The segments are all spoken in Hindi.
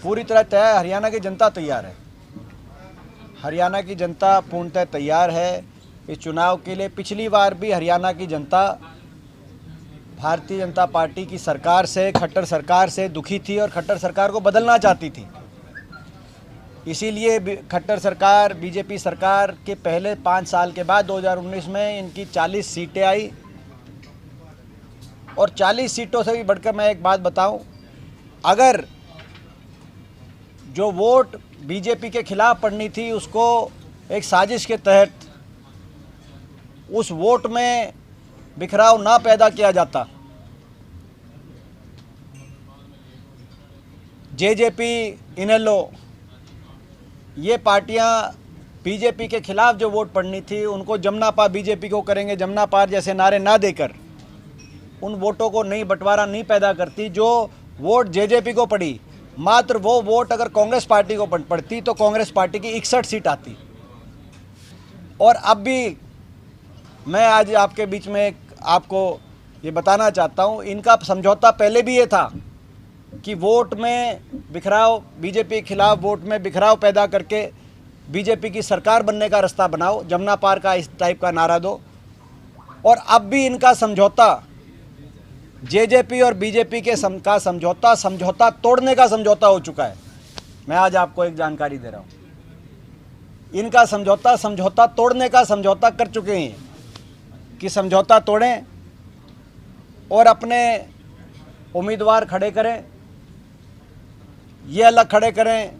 पूरी तरह तय है। हरियाणा की जनता तैयार है, हरियाणा की जनता पूर्णतः तैयार है इस चुनाव के लिए। पिछली बार भी हरियाणा की जनता भारतीय जनता पार्टी की सरकार से, खट्टर सरकार से दुखी थी और खट्टर सरकार को बदलना चाहती थी। इसीलिए खट्टर सरकार, बीजेपी सरकार के पहले 5 साल के बाद 2019 में इनकी 40 सीटें आई। और 40 सीटों से भी बढ़कर मैं एक बात बताऊं, अगर जो वोट बीजेपी के खिलाफ पड़नी थी उसको एक साजिश के तहत उस वोट में बिखराव ना पैदा किया जाता, जेजेपी, इनेलो, ये पार्टियां बीजेपी के खिलाफ जो वोट पड़नी थी उनको जमना पार बीजेपी को करेंगे, जमना पार जैसे नारे ना देकर उन वोटों को नहीं बंटवारा नहीं पैदा करती। जो वोट जेजेपी को पड़ी, मात्र वो वोट अगर कांग्रेस पार्टी को पड़ती तो कांग्रेस पार्टी की 61 सीट आती। और अब भी मैं आज आपके बीच में आपको ये बताना चाहता हूँ, इनका समझौता पहले भी ये था कि वोट में बिखराव, बीजेपी के खिलाफ वोट में बिखराव पैदा करके बीजेपी की सरकार बनने का रास्ता बनाओ, जमना पार का इस टाइप का नारा दो। और अब भी इनका समझौता, जेजेपी और बीजेपी के समझौता तोड़ने का समझौता हो चुका है। मैं आज आपको एक जानकारी दे रहा हूँ, इनका समझौता तोड़ने का समझौता कर चुके हैं कि समझौता तोड़ें और अपने उम्मीदवार खड़े करें, ये अलग खड़े करें।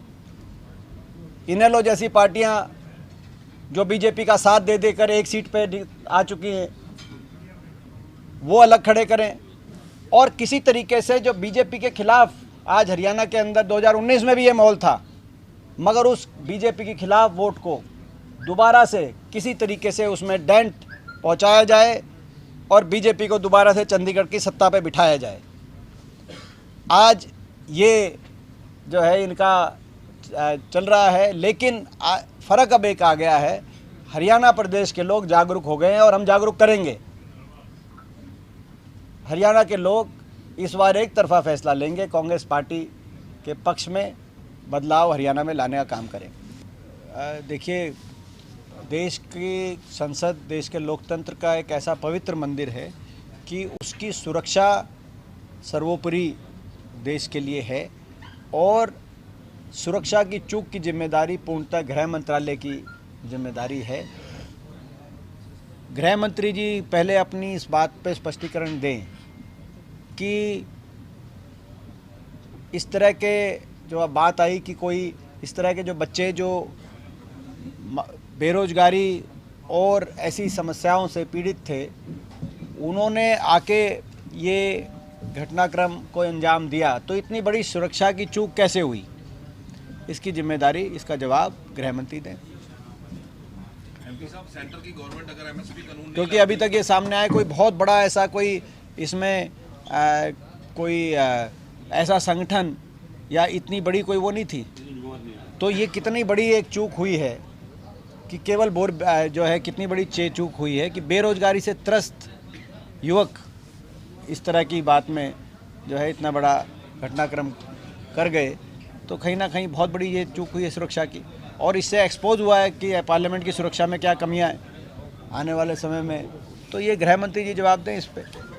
इनेलो जैसी पार्टियां जो बीजेपी का साथ दे देकर एक सीट पे आ चुकी हैं, वो अलग खड़े करें। और किसी तरीके से जो बीजेपी के खिलाफ आज हरियाणा के अंदर 2019 में भी ये माहौल था, मगर उस बीजेपी के खिलाफ वोट को दोबारा से किसी तरीके से उसमें डेंट पहुंचाया जाए और बीजेपी को दोबारा से चंडीगढ़ की सत्ता पे बिठाया जाए। आज ये जो है इनका चल रहा है, लेकिन फ़र्क अब एक आ गया है, हरियाणा प्रदेश के लोग जागरूक हो गए हैं और हम जागरूक करेंगे। हरियाणा के लोग इस बार एक तरफा फैसला लेंगे, कांग्रेस पार्टी के पक्ष में बदलाव हरियाणा में लाने का काम करेंगे। देखिए, देश की संसद, देश के लोकतंत्र का एक ऐसा पवित्र मंदिर है कि उसकी सुरक्षा सर्वोपरि देश के लिए है और सुरक्षा की चूक की जिम्मेदारी पूर्णतः गृह मंत्रालय की जिम्मेदारी है। गृह मंत्री जी पहले अपनी इस बात पर स्पष्टीकरण दें कि इस तरह के जो अब बात आई कि कोई इस तरह के जो बच्चे जो बेरोजगारी और ऐसी समस्याओं से पीड़ित थे, उन्होंने आके ये घटनाक्रम को अंजाम दिया, तो इतनी बड़ी सुरक्षा की चूक कैसे हुई, इसकी जिम्मेदारी, इसका जवाब गृह मंत्री दें। एमपी साहब, सेंटर की गवर्नमेंट अगर एमएसपी कानून, क्योंकि अभी तक ये सामने आया कोई बहुत बड़ा ऐसा कोई इसमें ऐसा संगठन या इतनी बड़ी कोई वो नहीं थी, तो ये कितनी बड़ी एक चूक हुई है कि केवल जो है कितनी बड़ी चूक हुई है कि बेरोजगारी से त्रस्त युवक इस तरह की बात में जो है इतना बड़ा घटनाक्रम कर गए, तो कहीं ना कहीं बहुत बड़ी ये चूक हुई है सुरक्षा की। और इससे एक्सपोज हुआ है कि पार्लियामेंट की सुरक्षा में क्या कमियां हैं आने वाले समय में, तो ये गृह मंत्री जी जवाब दें इस पर।